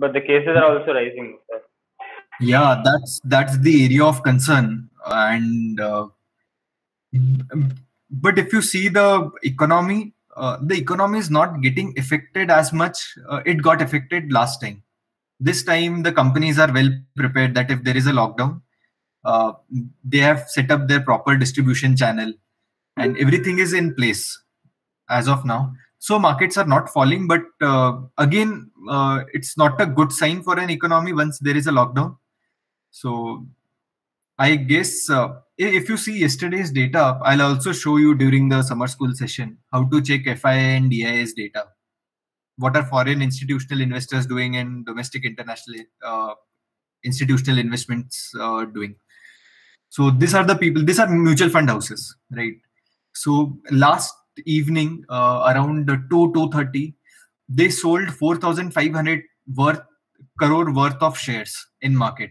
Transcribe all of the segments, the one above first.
But the cases are also rising, sir. Yeah, that's the area of concern. And but if you see the economy is not getting affected as much. It got affected last time. This time, the companies are well prepared that if there is a lockdown, uh, they have set up their proper distribution channel and everything is in place as of now. So markets are not falling, but again, it's not a good sign for an economy once there is a lockdown. So I guess if you see yesterday's data, I'll also show you during the summer school session how to check FII and DIS data. What are foreign institutional investors doing and domestic international institutional investments doing? So these are the people. These are mutual fund houses, right? So last evening, around 2:30, they sold 4,500 crore worth of shares in market,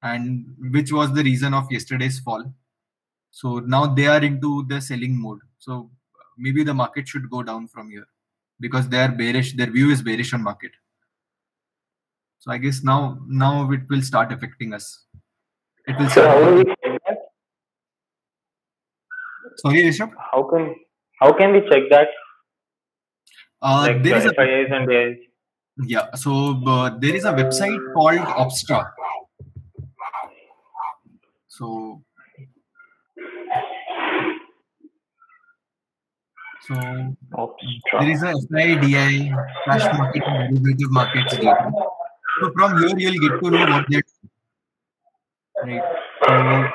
and which was the reason of yesterday's fall. So now they are into the selling mode. So maybe the market should go down from here because they are bearish. Their view is bearish on market. So I guess now it will start affecting us. It will So start. how do we check that? Sorry, Rishabh. How can we check that? There is a FIIs and DIs. Yeah, so there is a website called Opstra. So there is a FIDI, cash market and derivative markets data. So from here you'll get to know what they're doing. Right.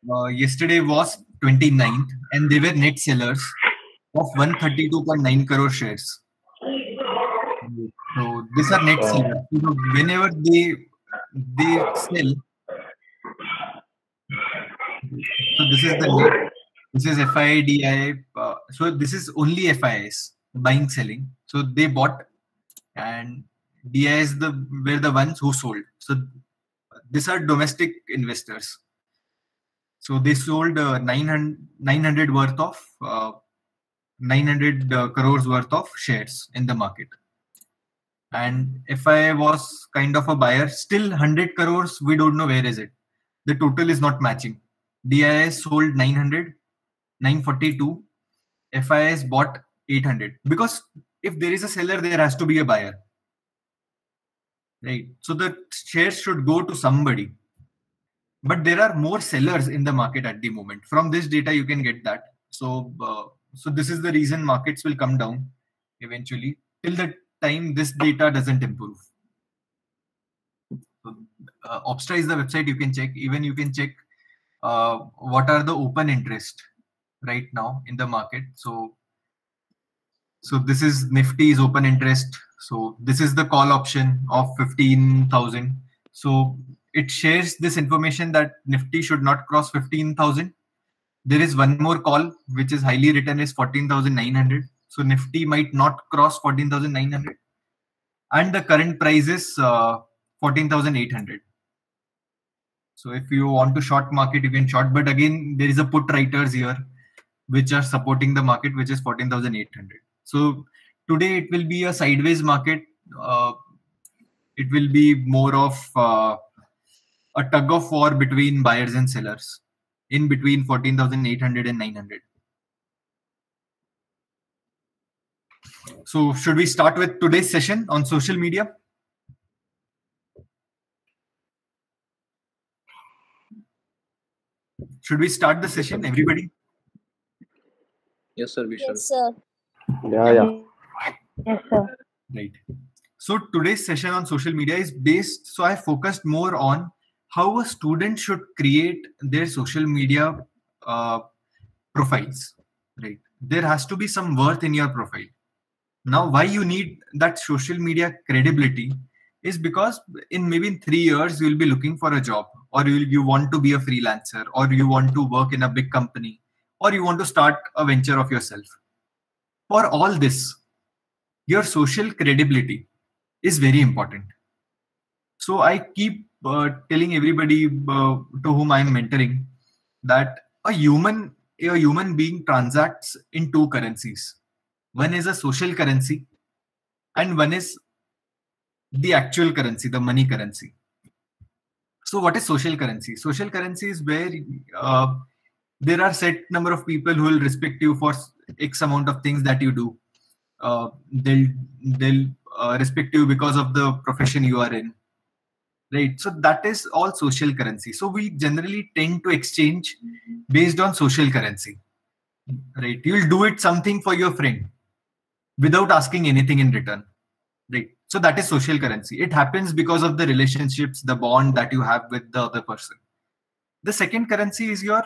So yesterday was 29th and they were net sellers of 132.9 crore shares. So these are net sellers. So whenever they sell, so this is the net. This is FIDI. So this is only FIIs buying, selling. So they bought, and DIs were the ones who sold. So these are domestic investors. So they sold 900 worth of 900 crores worth of shares in the market. And FII was kind of a buyer. Still 100 crores, we don't know where is it. The total is not matching. DIS sold 900, 942. FIS bought 800. Because if there is a seller, there has to be a buyer. Right. So the shares should go to somebody. But there are more sellers in the market at the moment. From this data, you can get that. So this is the reason markets will come down eventually till the time this data doesn't improve. So, Opstra is the website you can check. Even you can check what are the open interest right now in the market. So this is Nifty's open interest. So this is the call option of 15,000. So it shares this information that Nifty should not cross 15,000. There is one more call which is highly written is 14,900. So Nifty might not cross 14,900. And the current price is 14,800. So if you want to short market, you can short. But again, there is a put writers here which are supporting the market, which is 14,800. So today it will be a sideways market. It will be more of a tug of war between buyers and sellers in between 14,800 and 900. So should we start with today's session on social media? Should we start the session, everybody? Yes, sir, we should. Yes, sir. Yeah. Yes, sir. Right. So today's session on social media is based, so I focused more on how a student should create their social media profiles, right? There has to be some worth in your profile. Now, why you need that social media credibility is because in maybe 3 years, you'll be looking for a job, or you want to be a freelancer, or you want to work in a big company, or you want to start a venture of yourself. For all this, your social credibility is very important. So I keep telling everybody to whom I am mentoring that a human being transacts in two currencies. One is a social currency and one is the actual currency, the money currency. So what is social currency? Social currency is where there are set number of people who will respect you for X amount of things that you do. They'll respect you because of the profession you are in, right? So that is all social currency. So we generally tend to exchange based on social currency, right? You'll do it something for your friend without asking anything in return, right? So that is social currency. It happens because of the relationships, the bond that you have with the other person. The second currency is your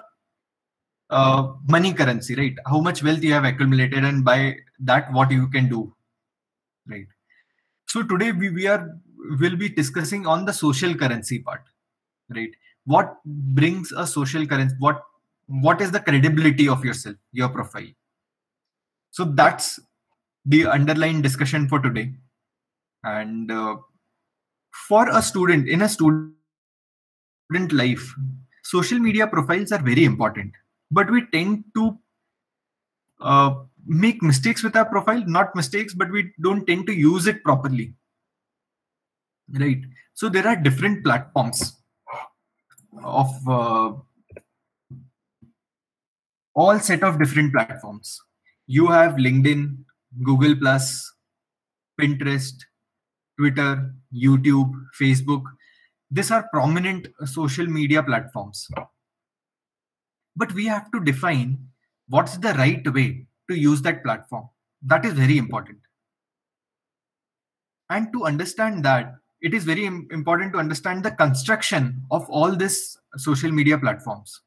money currency, right? How much wealth you have accumulated, and by that what you can do, right? So today will be discussing on the social currency part, right? What brings a social currency? What is the credibility of yourself, your profile? So that's the underlying discussion for today. And for a student in a student life, social media profiles are very important, but we tend to make mistakes with our profile. Not mistakes, but we don't tend to use it properly, right? So there are different platforms of all set of different platforms. You have LinkedIn, Google Plus, Pinterest, Twitter, YouTube, Facebook. These are prominent social media platforms. But we have to define what's the right way to use that platform. That is very important. And to understand that, it is very important to understand the construction of all these social media platforms.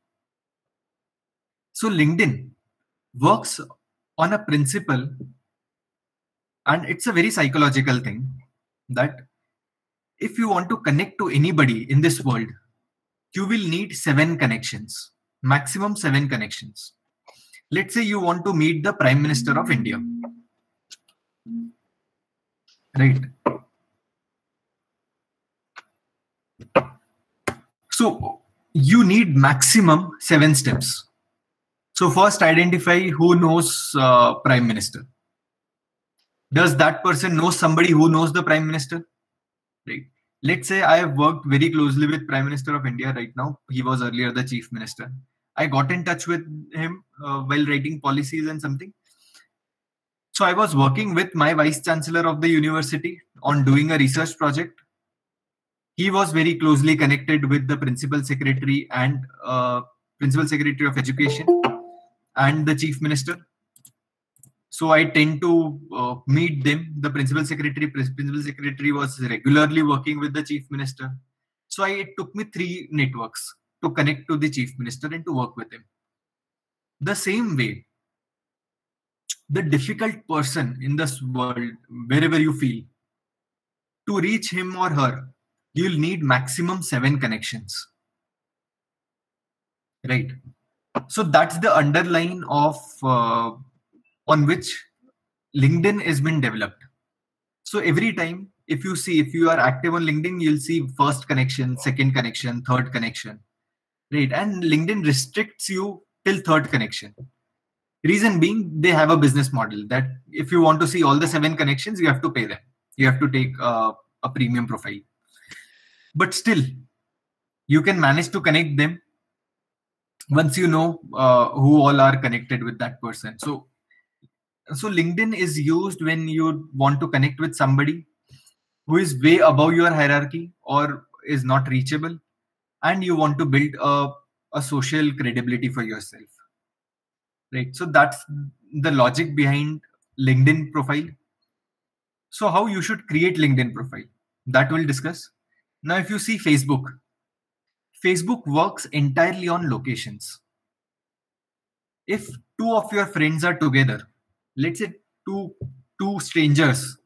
So LinkedIn works on a principle, and it's a very psychological thing, that if you want to connect to anybody in this world, you will need 7 connections, maximum 7 connections. Let's say you want to meet the Prime Minister of India, right? So you need maximum 7 steps. So first, identify who knows Prime Minister. Does that person know somebody who knows the Prime Minister? Right. Let's say I have worked very closely with Prime Minister of India right now. He was earlier the Chief Minister. I got in touch with him while writing policies and something. So I was working with my Vice Chancellor of the university on doing a research project. He was very closely connected with the Principal Secretary and Principal Secretary of Education and the Chief Minister. So I tend to meet them. The Principal Secretary was regularly working with the Chief Minister. So it took me 3 networks to connect to the Chief Minister and to work with him. The same way, the difficult person in this world, wherever you feel, to reach him or her, you'll need maximum 7 connections. Right. So that's the underline of on which LinkedIn has been developed. So every time, if you are active on LinkedIn, you'll see first connection, second connection, third connection, right? And LinkedIn restricts you till third connection. Reason being, they have a business model that if you want to see all the 7 connections, you have to pay them. You have to take a premium profile. But still, you can manage to connect them once you know who all are connected with that person. So LinkedIn is used when you want to connect with somebody who is way above your hierarchy or is not reachable, and you want to build a social credibility for yourself, right? So that's the logic behind LinkedIn profile. So how you should create LinkedIn profile, that we'll discuss. Now, if you see Facebook works entirely on locations. If 2 of your friends are together, let's say two strangers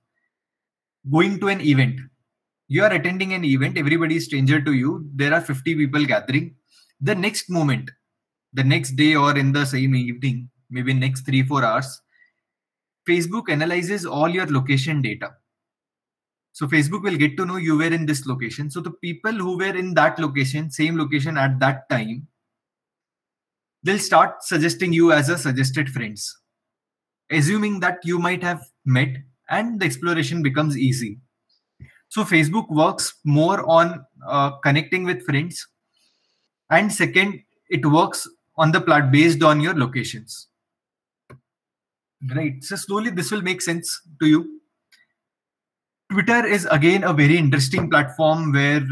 going to an event, you are attending an event, everybody is stranger to you, there are 50 people gathering. The next moment, the next day or in the same evening, maybe next 3-4 hours, Facebook analyzes all your location data. So Facebook will get to know you were in this location. So the people who were in that location, same location at that time, they'll start suggesting you as a suggested friends, assuming that you might have met, and the exploration becomes easy. So Facebook works more on connecting with friends, and second, it works on the plot based on your locations. Right. So slowly this will make sense to you. Twitter is again a very interesting platform where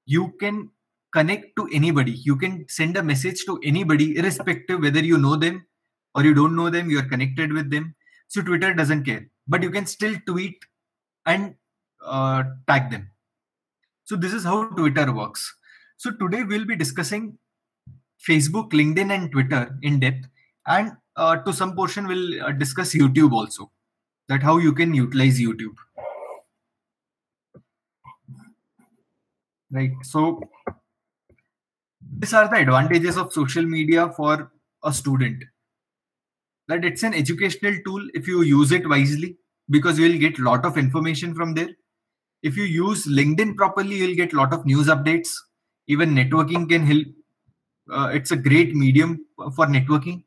you can connect to anybody. You can send a message to anybody, irrespective whether you know them or you don't know them. You are connected with them. So Twitter doesn't care, but you can still tweet and tag them. So this is how Twitter works. So today we'll be discussing Facebook, LinkedIn, and Twitter in depth, and to some portion we'll discuss YouTube also. That how you can utilize YouTube. Right. So these are the advantages of social media for a student. That it's an educational tool if you use it wisely, because you will get a lot of information from there. If you use LinkedIn properly, you'll get a lot of news updates. Even networking can help. It's a great medium for networking.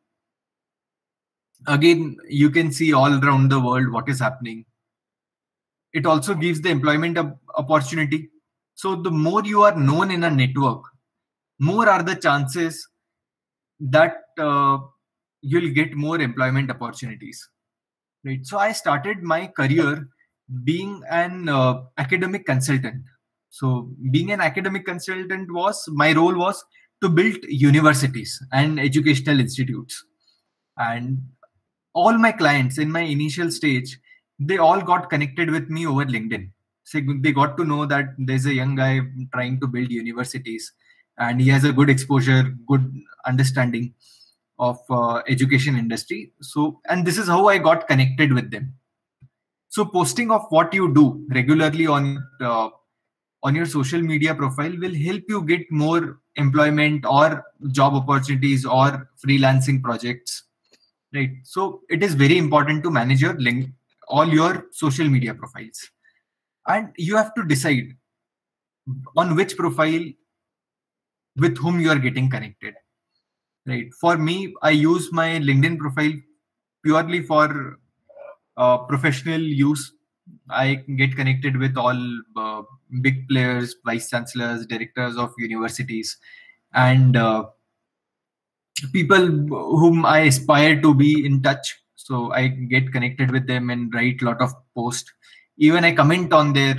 Again, you can see all around the world what is happening. It also gives the employment opportunity. So the more you are known in a network, more are the chances that you'll get more employment opportunities. Right. So I started my career being an academic consultant. So being an academic consultant was my role was to build universities and educational institutes. And all my clients in my initial stage, they all got connected with me over LinkedIn. So they got to know that there's a young guy trying to build universities and he has a good exposure, good understanding of education industry. So, and this is how I got connected with them. So posting of what you do regularly on your social media profile will help you get more employment or job opportunities or freelancing projects. Right. So it is very important to manage your link, all your social media profiles, and you have to decide on which profile with whom you are getting connected. Right. For me, I use my LinkedIn profile purely for professional use. I get connected with all big players, vice chancellors, directors of universities, and people whom I aspire to be in touch. So I get connected with them and write a lot of posts. Even I comment on their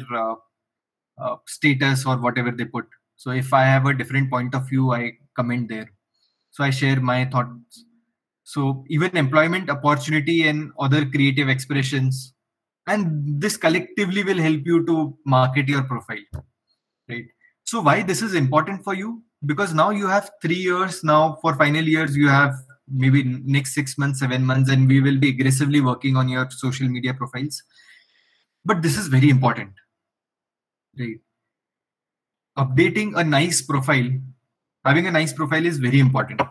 status or whatever they put. So if I have a different point of view, I comment there. So I share my thoughts. So even employment opportunity and other creative expressions, and this collectively will help you to market your profile, right? So why this is important for you? Because now you have 3 years. Now for final years, you have maybe next 6 months, 7 months, and we will be aggressively working on your social media profiles. But this is very important, right? Updating a nice profile, having a nice profile is very important.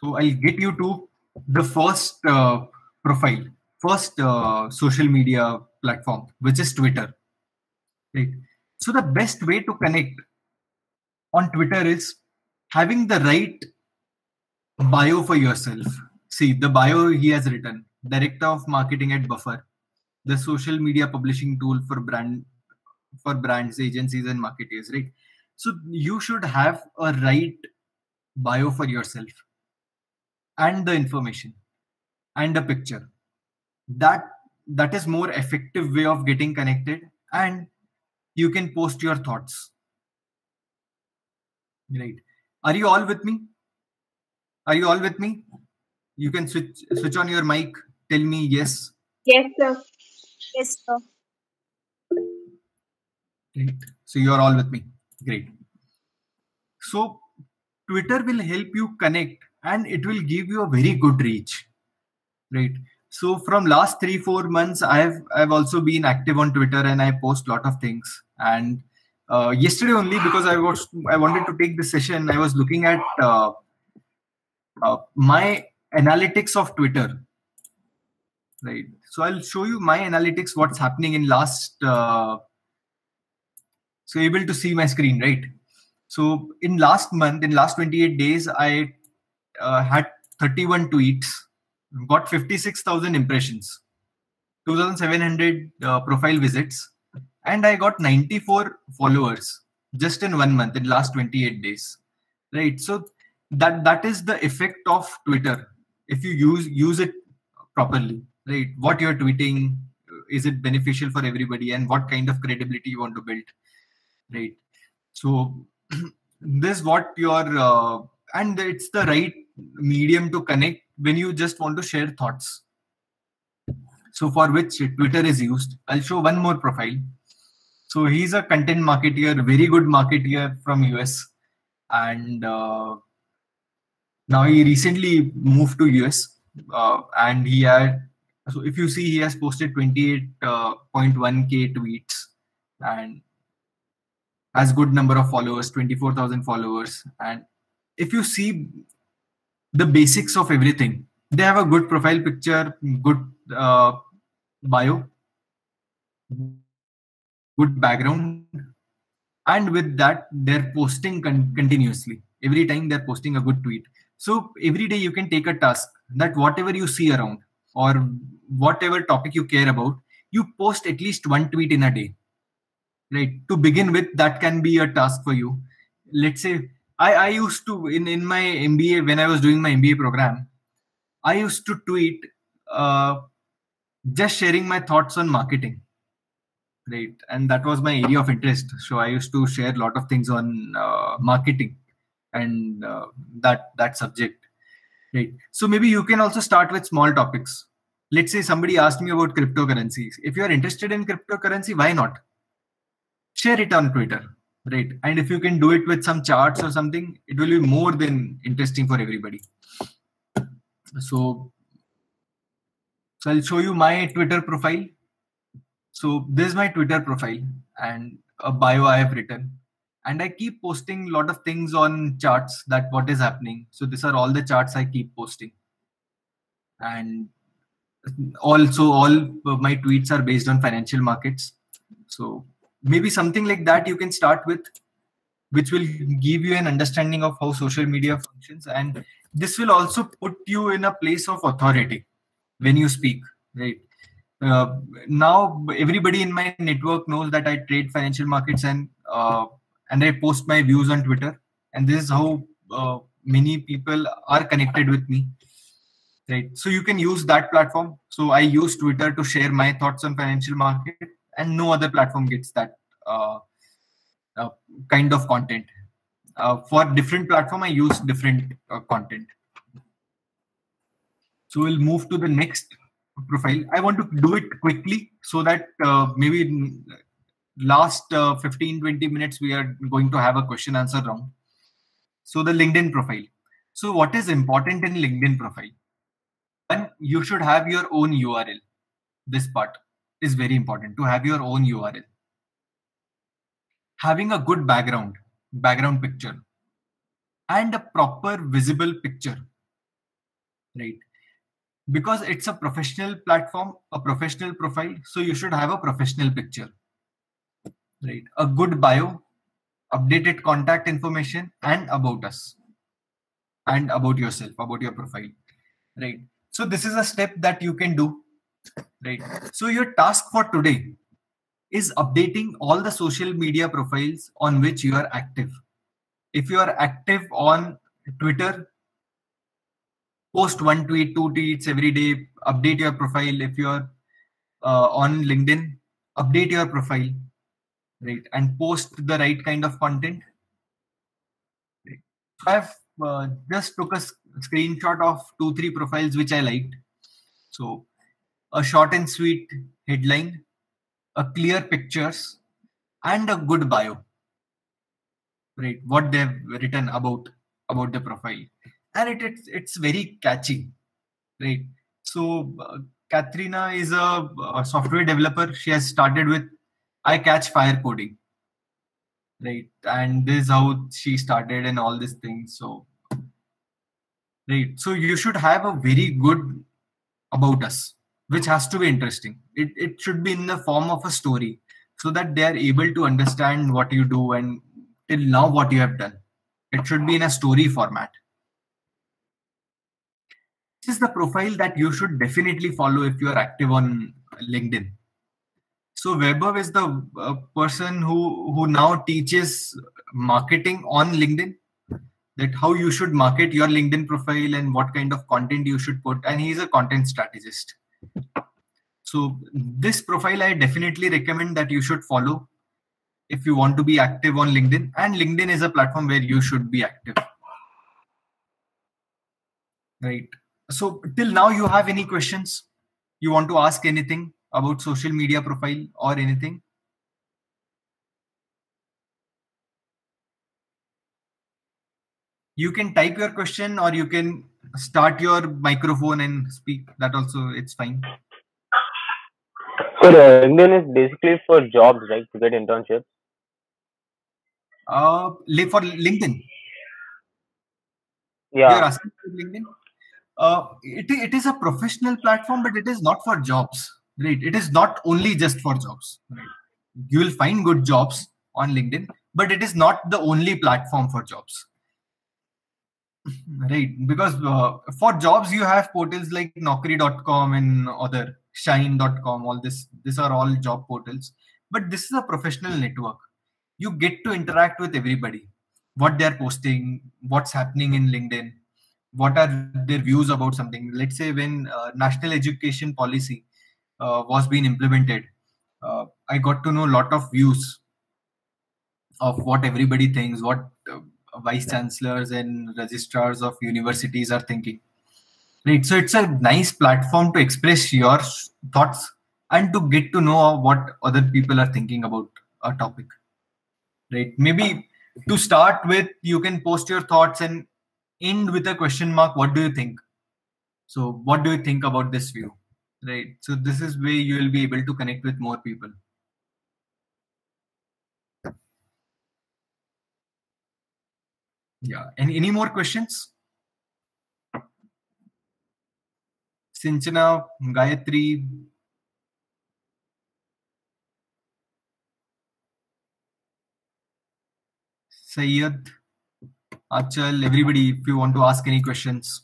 So I'll get you to the first profile, first social media platform, which is Twitter. Right. So the best way to connect on Twitter is having the right bio for yourself. See, the bio he has written, Director of Marketing at Buffer, the social media publishing tool for brands, agencies, and marketers. Right. So you should have a right bio for yourself and the information and a picture. That is more effective way of getting connected, and you can post your thoughts. Right. Are you all with me? Are you all with me? You can switch on your mic. Tell me yes. Yes, sir. Yes, sir. Right. So you are all with me. Great. So Twitter will help you connect and it will give you a very good reach. Right. So from last 3-4 months, I've also been active on Twitter and I post a lot of things. And yesterday only, because I wanted to take this session, I was looking at my analytics of Twitter. Right. So I'll show you my analytics. What's happening in last. So able to see my screen, right? So in last month, in last 28 days, I had 31 tweets, got 56,000 impressions. 2,700 profile visits, and I got 94 followers just in 1 month, in last 28 days. Right. So that is the effect of Twitter if you use it properly. Right. What you're tweeting, is it beneficial for everybody, and what kind of credibility you want to build. Right. So this what your and it's the right medium to connect when you just want to share thoughts. So for which Twitter is used. I'll show one more profile. So he's a content marketeer, very good marketeer from US, and now he recently moved to US, and he had. So if you see, he has posted 28.1K tweets and has good number of followers, 24,000 followers. And if you see the basics of everything, they have a good profile picture, good bio, good background, and with that they're posting continuously. Every time they're posting a good tweet. So every day you can take a task that whatever you see around or whatever topic you care about, you post at least one tweet in a day. Right. To begin with, that can be a task for you. Let's say I used to in my MBA, when I was doing my MBA program, I used to tweet just sharing my thoughts on marketing. Right. And that was my area of interest. So I used to share a lot of things on marketing and that subject. Right. So maybe you can also start with small topics. Let's say somebody asked me about cryptocurrencies. If you are interested in cryptocurrency, why not? Share it on Twitter. Right. And if you can do it with some charts or something, it will be more than interesting for everybody. So I'll show you my Twitter profile. So this is my Twitter profile and a bio I have written. And I keep posting a lot of things on charts, that what is happening. So these are all the charts I keep posting. And also all my tweets are based on financial markets. So maybe something like that you can start with, which will give you an understanding of how social media functions. And this will also put you in a place of authority when you speak, right? Now everybody in my network knows that I trade financial markets, and I post my views on Twitter, and this is how many people are connected with me. Right. So you can use that platform. So I use Twitter to share my thoughts on financial market, and no other platform gets that kind of content. For different platform, I use different content. So we'll move to the next profile. I want to do it quickly so that maybe in last 15-20 minutes we are going to have a question answer round. So the LinkedIn profile. So what is important in LinkedIn profile? One, you should have your own URL. This part is very important, to have your own URL. Having a good background picture, and a proper visible picture, right? Because it's a professional platform, a professional profile, so you should have a professional picture, right? A good bio, updated contact information, and about us, and about yourself, about your profile, right? So this is a step that you can do, right? So your task for today is updating all the social media profiles on which you are active. If you are active on Twitter, post one tweet, two tweets every day, update your profile. If you are on LinkedIn, update your profile, right? And post the right kind of content. Right. I've just took a screenshot of 2-3 profiles which I liked. So a short and sweet headline, a clear pictures, and a good bio, right? What they've written about the profile, and it's very catchy, right? So Katrina is a software developer. She has started with I catch fire coding, right? And this is how she started and all these things. So right, so you should have a very good about us, which has to be interesting. It should be in the form of a story, so that they are able to understand what you do and till now what you have done. It should be in a story format. This is the profile that you should definitely follow if you are active on LinkedIn. So Vaibhav is the person who now teaches marketing on LinkedIn, that how you should market your LinkedIn profile and what kind of content you should put. And he's a content strategist. So this profile I definitely recommend that you should follow if you want to be active on LinkedIn. And LinkedIn is a platform where you should be active. Right. So till now, you have any questions? You want to ask anything about social media profile or anything? You can type your question or you can start your microphone and speak. That also, it's fine. So LinkedIn is basically for jobs, right? To get internships. For LinkedIn. Yeah. You're asking for LinkedIn? It is a professional platform, but it is not for jobs. Right? It is not only just for jobs. Right? You will find good jobs on LinkedIn, but it is not the only platform for jobs. Right, because for jobs you have portals like Naukri.com and other Shine.com. All these are all job portals, but this is a professional network. You get to interact with everybody, what they're posting, what's happening in LinkedIn, what are their views about something. Let's say when national education policy was being implemented, I got to know a lot of views of what everybody thinks, what vice chancellors and registrars of universities are thinking. Right. So it's a nice platform to express your thoughts and to get to know what other people are thinking about a topic. Right. Maybe to start with, you can post your thoughts and end with a question mark. What do you think? So what do you think about this view? Right. So this is where you will be able to connect with more people. Yeah. Any more questions? Sinchana, Gayatri, Sayyad, Achal, everybody, if you want to ask any questions.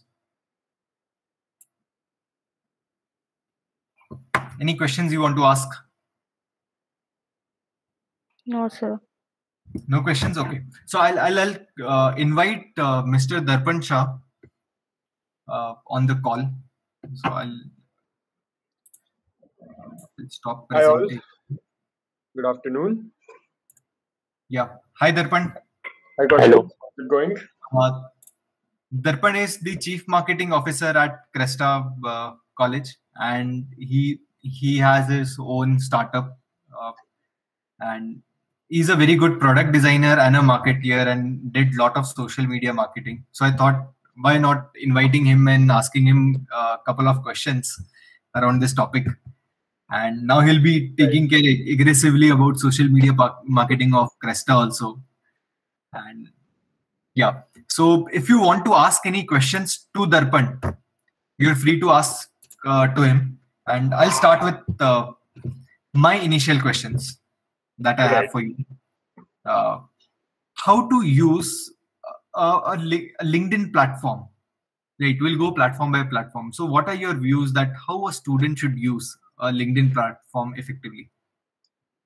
Any questions you want to ask? No, sir. No questions? Okay. So I'll invite Mr. Darpan Shah on the call. So I'll stop Hi all. presenting. Good afternoon. Yeah. Hi, Darpan. Hi, Kaushik. Hello. How's it going? Darpan is the Chief Marketing Officer at Cresta College, and he has his own startup, and he's a very good product designer and a marketeer, and did a lot of social media marketing. So I thought, why not inviting him and asking him a couple of questions around this topic. And now he'll be taking care aggressively about social media marketing of Cresta also. And yeah, so if you want to ask any questions to Darpan, you're free to ask to him. And I'll start with my initial questions that I have for you. How to use a LinkedIn platform? Right, we'll go platform by platform. So what are your views that how a student should use a LinkedIn platform effectively?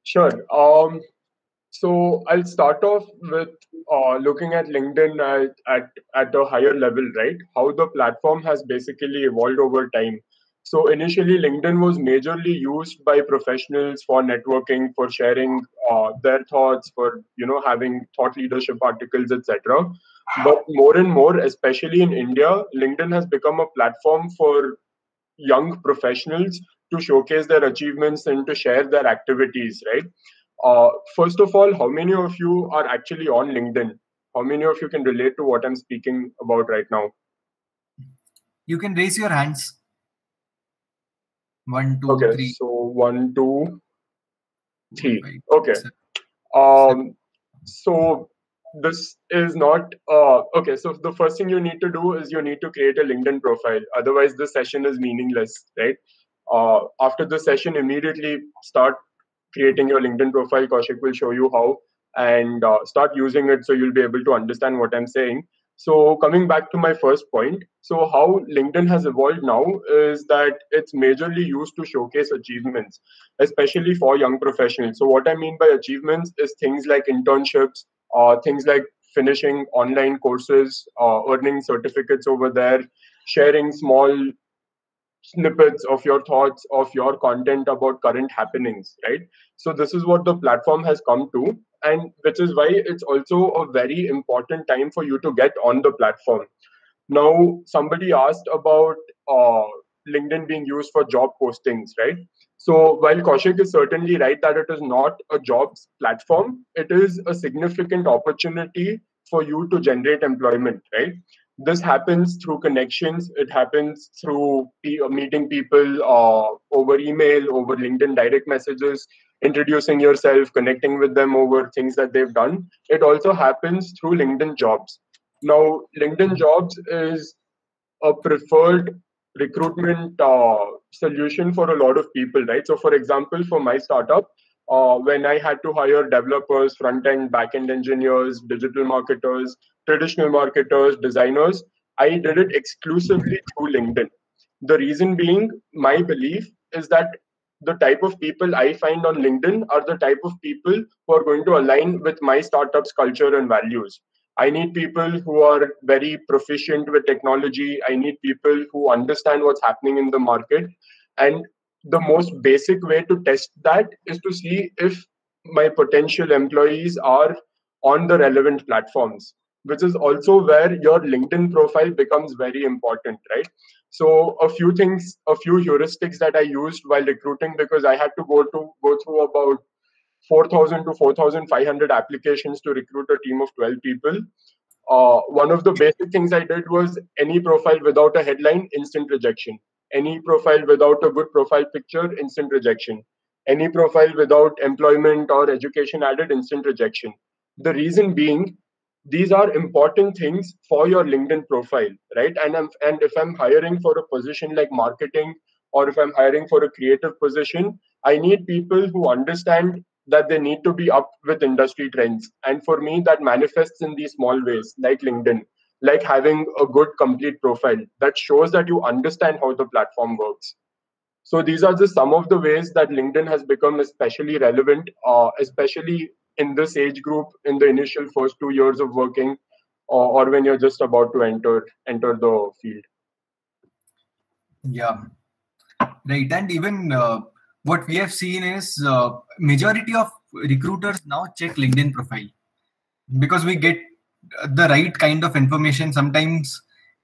Sure. So I'll start off with looking at LinkedIn at a higher level, right? How the platform has basically evolved over time. So initially, LinkedIn was majorly used by professionals for networking, for sharing their thoughts, for having thought leadership articles, etc. But more and more, especially in India, LinkedIn has become a platform for young professionals to showcase their achievements and to share their activities, right? First of all, how many of you are actually on LinkedIn? How many of you can relate to what I'm speaking about right now? You can raise your hands. 1, 2, Okay, 3. so 1, 2, 3. 5, Okay. 7. So this is not okay. So the first thing you need to do is you need to create a LinkedIn profile. Otherwise, the session is meaningless, right? After the session, immediately start creating your LinkedIn profile. Kaushik will show you how, and start using it so you'll be able to understand what I'm saying. So coming back to my first point, so how LinkedIn has evolved now is that it's majorly used to showcase achievements, especially for young professionals. So what I mean by achievements is things like internships, things like finishing online courses, earning certificates over there, sharing small snippets of your thoughts, of your content about current happenings, right? So this is what the platform has come to, and which is why it's also a very important time for you to get on the platform. Now, somebody asked about LinkedIn being used for job postings, right? So while Kaushik is certainly right that it is not a jobs platform, it is a significant opportunity for you to generate employment, right? This happens through connections. It happens through meeting people over email, over LinkedIn direct messages, introducing yourself, connecting with them over things that they've done. It also happens through LinkedIn Jobs. Now, LinkedIn Jobs is a preferred recruitment solution for a lot of people, right? So, for example, for my startup, when I had to hire developers, front end, back end engineers, digital marketers, traditional marketers, designers, I did it exclusively through LinkedIn. The reason being, my belief is that the type of people I find on LinkedIn are the type of people who are going to align with my startup's culture and values. I need people who are very proficient with technology. I need people who understand what's happening in the market. And the most basic way to test that is to see if my potential employees are on the relevant platforms, which is also where your LinkedIn profile becomes very important, right? So a few things, a few heuristics that I used while recruiting, because I had to go through about 4,000 to 4,500 applications to recruit a team of 12 people. One of the basic things I did was any profile without a headline, instant rejection. Any profile without a good profile picture, instant rejection. Any profile without employment or education added, instant rejection. The reason being, these are important things for your LinkedIn profile, right? And if I'm hiring for a position like marketing, or if I'm hiring for a creative position, I need people who understand that they need to be up with industry trends. And for me, that manifests in these small ways, like LinkedIn, like having a good complete profile that shows that you understand how the platform works. So these are just some of the ways that LinkedIn has become especially relevant, especially in this age group in the initial first 2 years of working, or when you're just about to enter the field. Yeah, right. And even what we have seen is majority of recruiters now check LinkedIn profile because we get the right kind of information. Sometimes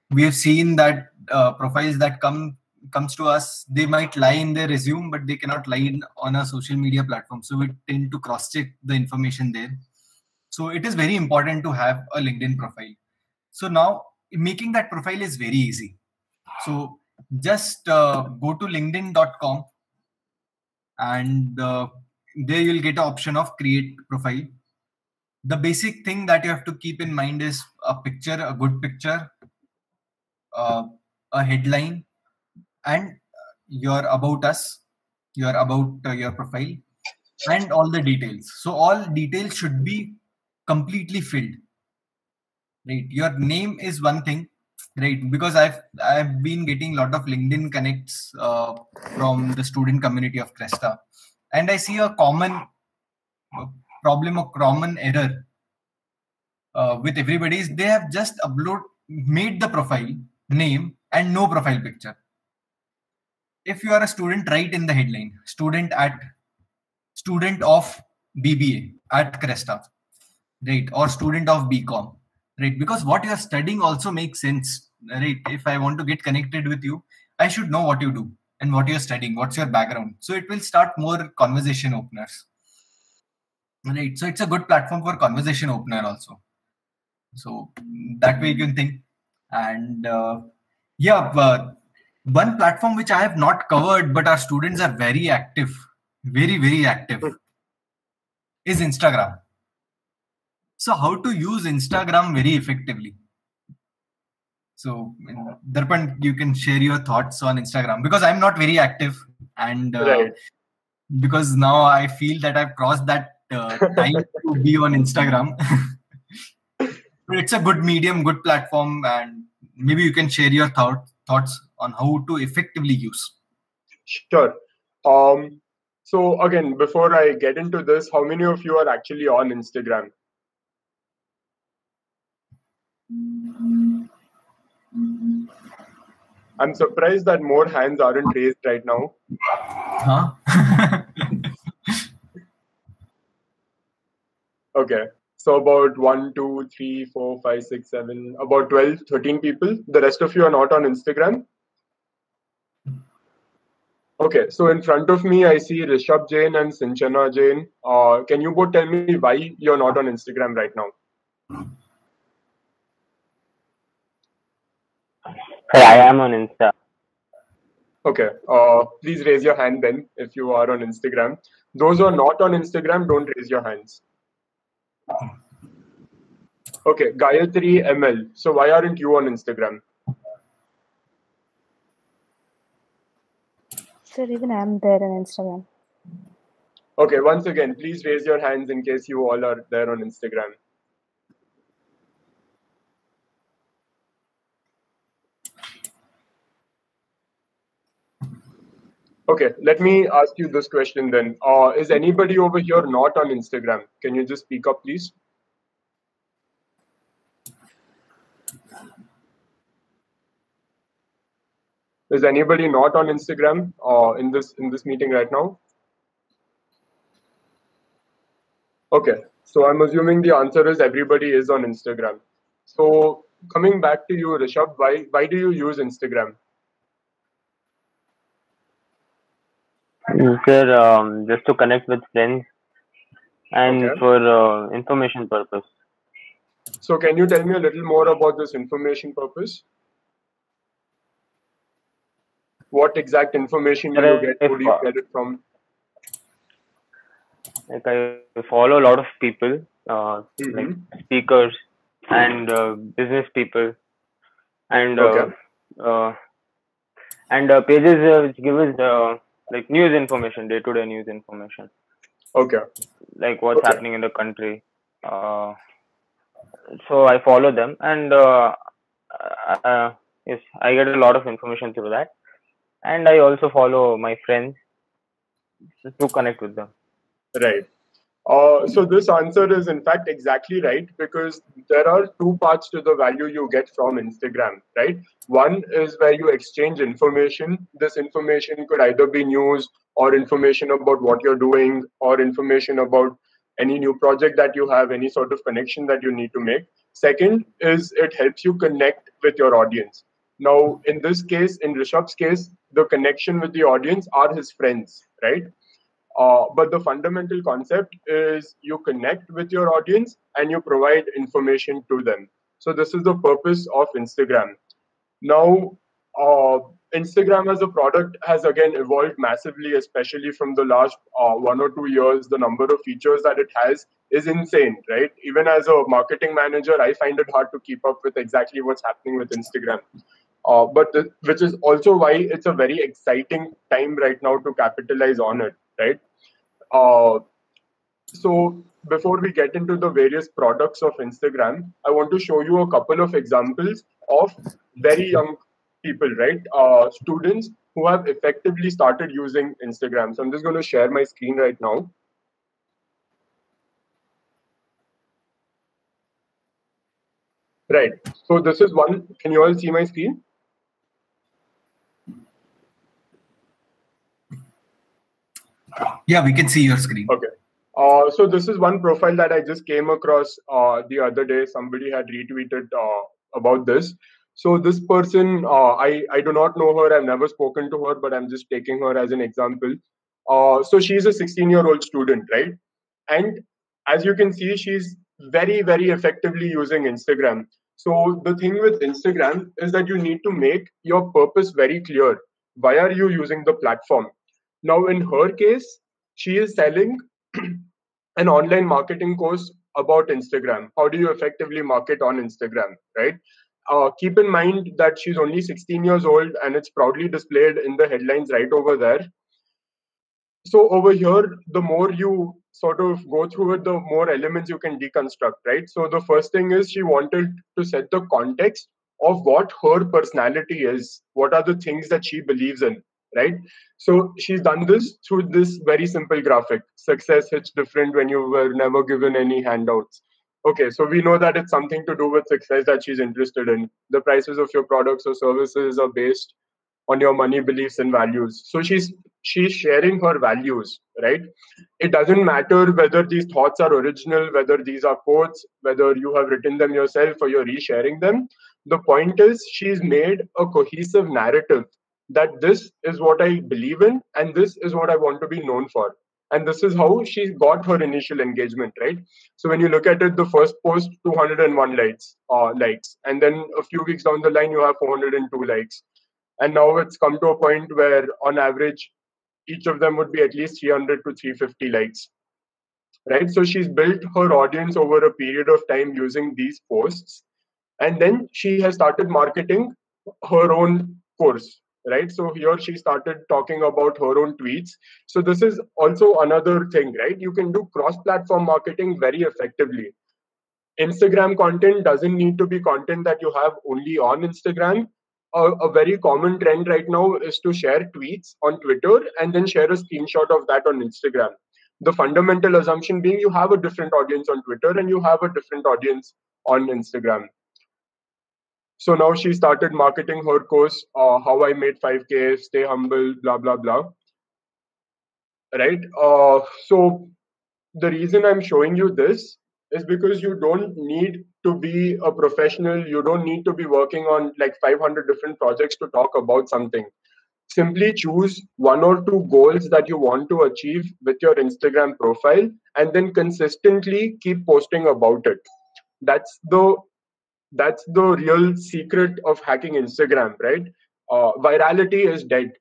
we have seen that profiles that comes to us, they might lie in their resume, but they cannot lie on a social media platform. So we tend to cross check the information there. So it is very important to have a LinkedIn profile. So now making that profile is very easy. So just go to linkedin.com, and there you'll get an option of create profile. The basic thing that you have to keep in mind is a picture, a good picture, a headline, and your about us, your about your profile, and all the details. So all details should be completely filled. Right, your name is one thing, right? Because I've been getting a lot of LinkedIn connects from the student community of Cresta, and I see a common problem, a common error with everybody is they have just made the profile name and no profile picture. If you are a student, write in the headline student of BBA at Cresta, right? Or student of BCom, right? Because what you are studying also makes sense, right? If I want to get connected with you, I should know what you do and what you're studying, what's your background. So it will start more conversation openers, right? So it's a good platform for conversation opener also. So that way you can think. And one platform which I have not covered, but our students are very active, very, very active, is Instagram. So how to use Instagram very effectively? So Darpan, you can share your thoughts on Instagram, because I'm not very active, and Right. because now I feel that I've crossed that time to be on Instagram. it's a good medium, good platform, and maybe you can share your thoughts on how to effectively use. Sure. So again, before I get into this, how many of you are actually on Instagram? I'm surprised that more hands aren't raised right now. Huh? Okay. So about 1, 2, 3, 4, 5, 6, 7, about 12, 13 people. The rest of you are not on Instagram. Okay. So in front of me, I see Rishabh Jain and Sinchana Jain. Can you both tell me why you're not on Instagram right now? Hey, I am on Insta. Okay. Please raise your hand then if you are on Instagram. Those who are not on Instagram, don't raise your hands. Okay. Gayatri ML. So why aren't you on Instagram? Sir, even I'm there on Instagram. Okay. Once again, please raise your hands in case you all are there on Instagram. Okay, let me ask you this question then. Is anybody over here not on Instagram? Can you just speak up, please? Is anybody not on Instagram in this meeting right now? Okay, so I'm assuming the answer is everybody is on Instagram. So coming back to you, Rishabh, why do you use Instagram? Sir, just to connect with friends and Okay. for information purpose. So can you tell me a little more about this information purpose? What exact information do you get? Who do you get it from? Like I follow a lot of people, like speakers and business people, and Okay. pages which give us like news information, day-to-day news information, Okay. like what's Okay. happening in the country. So I follow them, and yes, I get a lot of information through that, and I also follow my friends to connect with them. Right. So this answer is in fact exactly right, because there are two parts to the value you get from Instagram, right? One is where you exchange information. This information could either be news or information about what you're doing or information about any new project that you have, any sort of connection that you need to make. Second is it helps you connect with your audience. Now, in this case, in Rishabh's case, the connection with the audience are his friends, right? But the fundamental concept is you connect with your audience and you provide information to them. So this is the purpose of Instagram. Now, Instagram as a product has again evolved massively, especially from the last 1 or 2 years. The number of features that it has is insane, right? Even as a marketing manager, I find it hard to keep up with exactly what's happening with Instagram. Which is also why it's a very exciting time right now to capitalize on it, right? So before we get into the various products of Instagram, I want to show you a couple of examples of very young people, right? Students who have effectively started using Instagram. So I'm just going to share my screen right now. Right. So this is one. Can you all see my screen? Yeah, we can see your screen. Okay. So this is one profile that I just came across the other day. Somebody had retweeted about this. So this person, I do not know her. I've never spoken to her, but I'm just taking her as an example. So she's a 16-year-old student, right? And as you can see, she's very, very effectively using Instagram. So the thing with Instagram is that you need to make your purpose very clear. Why are you using the platform? Now, in her case, she is selling an online marketing course about Instagram. How do you effectively market on Instagram, right? Keep in mind that she's only 16 years old and it's proudly displayed in the headlines right over there. So over here, the more you sort of go through it, the more elements you can deconstruct, right? So the first thing is she wanted to set the context of what her personality is, what are the things that she believes in, right? So she's done this through this very simple graphic. Success hits different when you were never given any handouts. Okay, so we know that it's something to do with success that she's interested in. The prices of your products or services are based on your money, beliefs, and values. So she's sharing her values, right? It doesn't matter whether these thoughts are original, whether these are quotes, whether you have written them yourself or you're resharing them. The point is she's made a cohesive narrative that this is what I believe in and this is what I want to be known for. And this is how she got her initial engagement, right? So when you look at it, the first post, 201 likes, and then a few weeks down the line, you have 402 likes. And now it's come to a point where, on average, each of them would be at least 300 to 350 likes, right? So she's built her audience over a period of time using these posts. And then she has started marketing her own course, right? So here she started talking about her own tweets. So this is also another thing, right? You can do cross-platform marketing very effectively. Instagram content doesn't need to be content that you have only on Instagram. A very common trend right now is to share tweets on Twitter and then share a screenshot of that on Instagram. The fundamental assumption being you have a different audience on Twitter and you have a different audience on Instagram. So now she started marketing her course, How I Made 5K, Stay Humble, blah, blah, blah. Right? So the reason I'm showing you this is because you don't need to be a professional. You don't need to be working on like 500 different projects to talk about something. Simply choose one or two goals that you want to achieve with your Instagram profile and then consistently keep posting about it. That's the real secret of hacking Instagram, right? Virality is dead.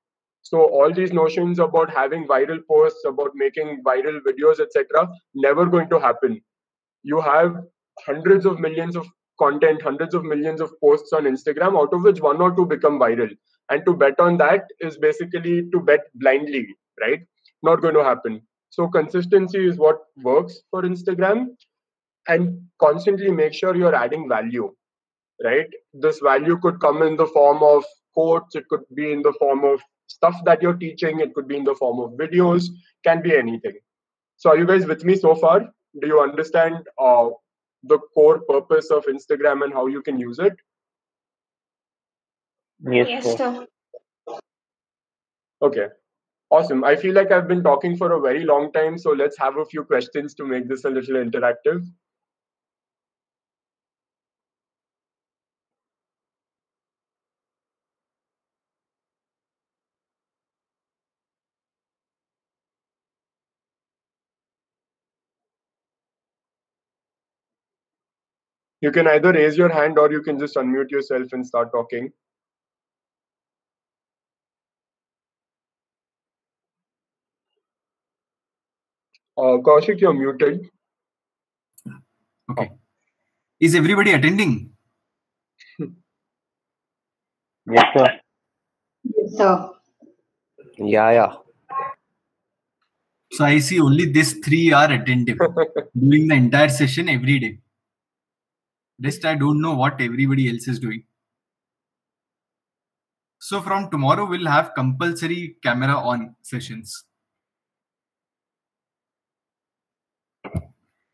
So all these notions about having viral posts, about making viral videos, etc., never going to happen. You have hundreds of millions of content, hundreds of millions of posts on Instagram, out of which one or two become viral. And to bet on that is basically to bet blindly, right? Not going to happen. So consistency is what works for Instagram, and constantly make sure you're adding value, right? This value could come in the form of quotes, it could be in the form of stuff that you're teaching, it could be in the form of videos, can be anything. So are you guys with me so far? Do you understand the core purpose of Instagram and how you can use it? Yes, sir. Okay, awesome. I feel like I've been talking for a very long time, so let's have a few questions to make this a little interactive. You can either raise your hand or you can just unmute yourself and start talking. Kaushik, you're muted. Okay. Is everybody attending? Yes, sir. So, Yeah. So I see only these three are attentive during the entire session every day. Rest I don't know what everybody else is doing. So from tomorrow we'll have compulsory camera on sessions.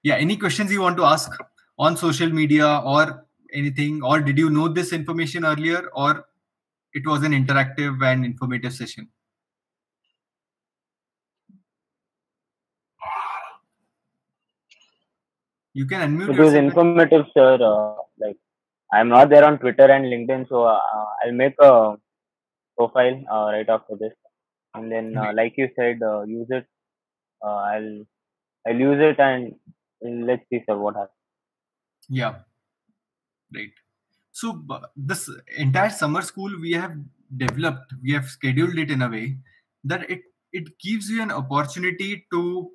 Yeah, any questions you want to ask on social media or anything, or did you know this information earlier, or it was an interactive and informative session? You can unmute It was yourself. informative, sir. Like, I'm not there on Twitter and LinkedIn, so I'll make a profile right after this, and then, like you said, use it. I'll use it, and let's see, sir, what happens. Yeah, right. So this entire summer school we have developed, we have scheduled it in a way that it gives you an opportunity to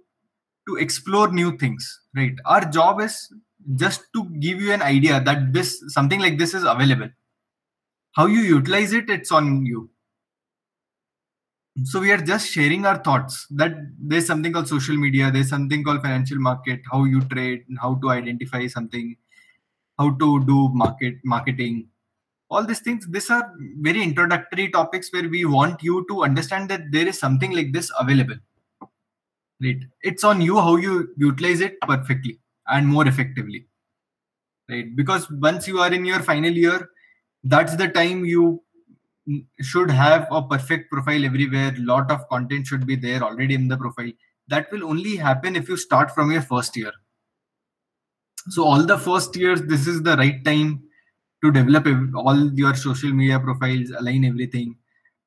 explore new things, right? Our job is just to give you an idea that this something like this is available. How you utilize it, it's on you. So we are just sharing our thoughts that there's something called social media, there's something called financial market, how you trade, how to identify something, how to do marketing, all these things. These are very introductory topics where we want you to understand that there is something like this available. Right? It's on you how you utilize it perfectly and more effectively. Right? Because once you are in your final year, that's the time you should have a perfect profile everywhere. Lot of content should be there already in the profile. That will only happen if you start from your first year. So all the first years, this is the right time to develop all your social media profiles, align everything.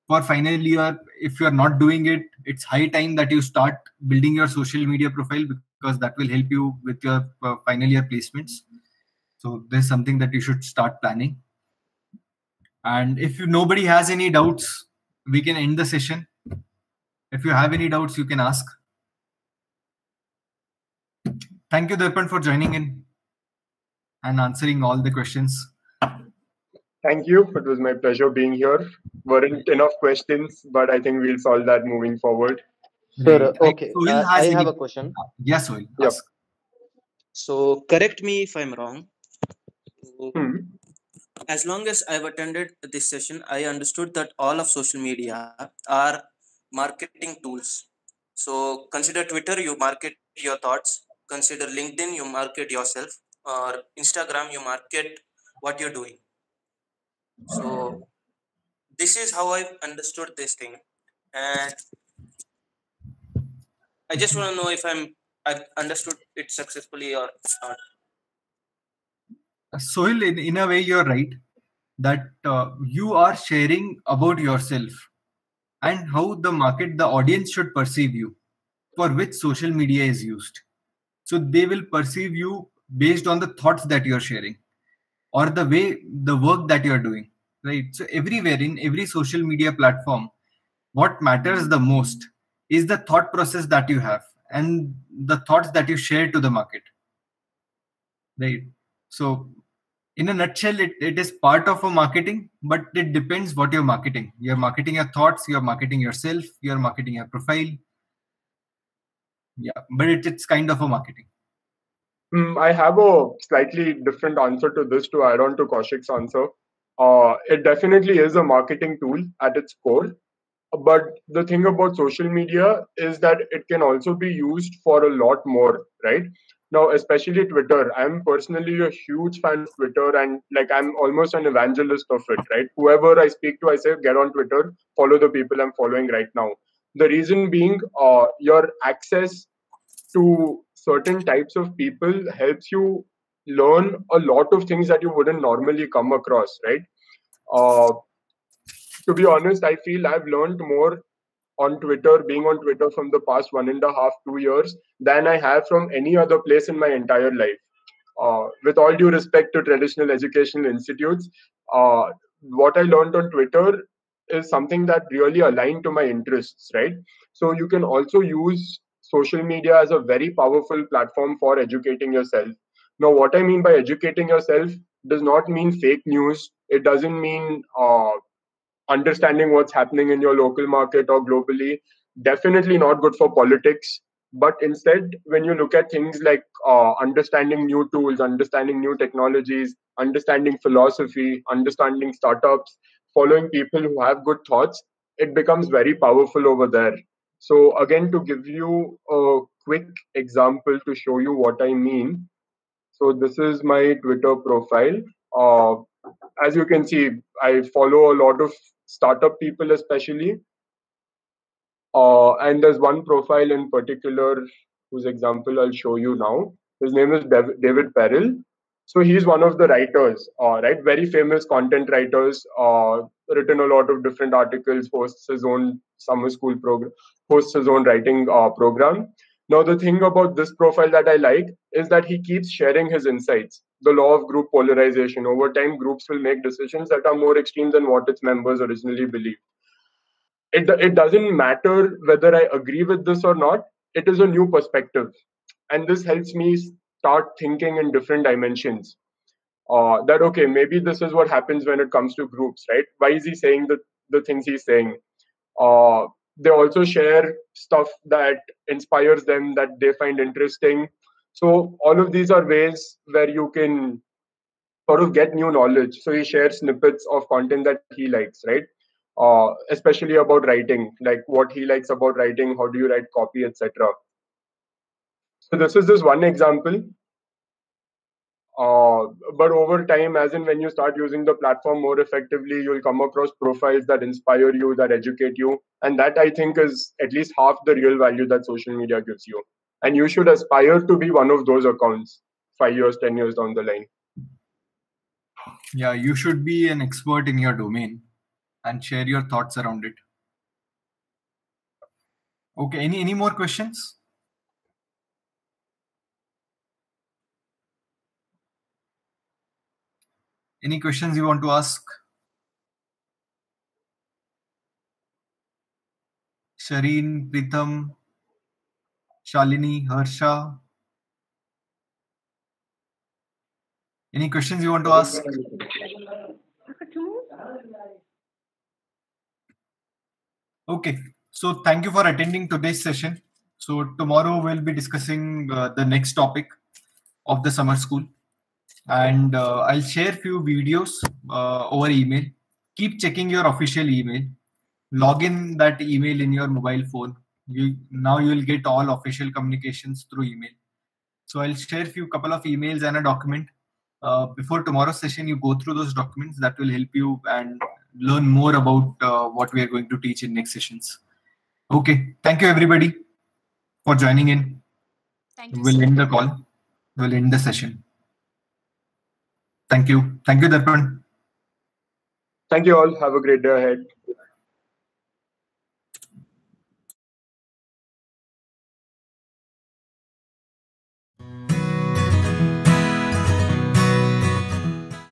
For final year, if you are not doing it, it's high time that you start building your social media profile, because that will help you with your final year placements. So there's something that you should start planning. And if nobody has any doubts, we can end the session. If you have any doubts, you can ask. Thank you, Darpan, for joining in and answering all the questions. Thank you. It was my pleasure being here. Weren't enough questions, but I think we'll solve that moving forward. Sure. Right. Okay. Sohail I has have any? a question. Yes, Sohail. Yep. Ask. So correct me if I'm wrong. So, Hmm. as long as I've attended this session, I understood that all of social media are marketing tools. So consider Twitter, you market your thoughts. Consider LinkedIn, you market yourself. Or Instagram, you market what you're doing. So this is how I've understood this thing. And I just want to know if I've understood it successfully or not. Sohail, in a way, you're right that you are sharing about yourself and how the audience should perceive you, for which social media is used. So they will perceive you based on the thoughts that you're sharing or the work that you're doing. Right. So everywhere in every social media platform, what matters the most is the thought process that you have and the thoughts that you share to the market. Right. So in a nutshell, it is part of a marketing, but it depends what you're marketing. You're marketing your thoughts, you're marketing yourself, you're marketing your profile. Yeah, but it's kind of a marketing. I have a slightly different answer to this to add on to Kaushik's answer. It definitely is a marketing tool at its core. But the thing about social media is that it can also be used for a lot more, right? Now, especially Twitter. I'm personally a huge fan of Twitter, and like I'm almost an evangelist of it, right? Whoever I speak to, I say, get on Twitter, follow the people I'm following right now. The reason being, your access to certain types of people helps you learn a lot of things that you wouldn't normally come across, right? Uh, to be honest, I feel I've learned more on Twitter, being on Twitter from the past 1.5, 2 years, than I have from any other place in my entire life. With all due respect to traditional educational institutes, what I learned on Twitter is something that really aligned to my interests, right? So you can also use social media as a very powerful platform for educating yourself. Now, what I mean by educating yourself does not mean fake news. It doesn't mean understanding what's happening in your local market or globally. Definitely not good for politics. But instead, when you look at things like understanding new tools, understanding new technologies, understanding philosophy, understanding startups, following people who have good thoughts, it becomes very powerful over there. So, again, to give you a quick example to show you what I mean. So, this is my Twitter profile. Uh, as you can see, I follow a lot of startup people, especially. And there's one profile in particular whose example I'll show you now. His name is David Perel. So he's one of the writers, right? Very famous content writers, written a lot of different articles, hosts his own summer school program, hosts his own writing program. Now, the thing about this profile that I like is that he keeps sharing his insights. The law of group polarization. Over time, groups will make decisions that are more extreme than what its members originally believed. It doesn't matter whether I agree with this or not. It is a new perspective, and this helps me start thinking in different dimensions. That okay, maybe this is what happens when it comes to groups, right? Why is he saying the things he's saying? they also share stuff that inspires them, that they find interesting. So all of these are ways where you can sort of get new knowledge. So he shares snippets of content that he likes, right? Especially about writing, like what he likes about writing, how do you write copy, etc. So this is just one example. But over time, as in when you start using the platform more effectively, you'll come across profiles that inspire you, that educate you. And that, I think, is at least half the real value that social media gives you. And you should aspire to be one of those accounts 5 years, 10 years down the line. Yeah, you should be an expert in your domain and share your thoughts around it. Okay, any more questions? Any questions you want to ask? Shareen, Pritham, Shalini, Harsha. Any questions you want to ask? Okay, so thank you for attending today's session. So tomorrow we'll be discussing the next topic of the summer school, and I'll share few videos over email. Keep checking your official email. Log in that email in your mobile phone. Now you'll get all official communications through email. So I'll share couple of emails and a document. Before tomorrow's session, you go through those documents. That will help you and learn more about what we are going to teach in next sessions. Okay, thank you everybody for joining in. Thank you. We'll end the call. We'll end the session. Thank you. Thank you, Darpan. Thank you all. Have a great day ahead.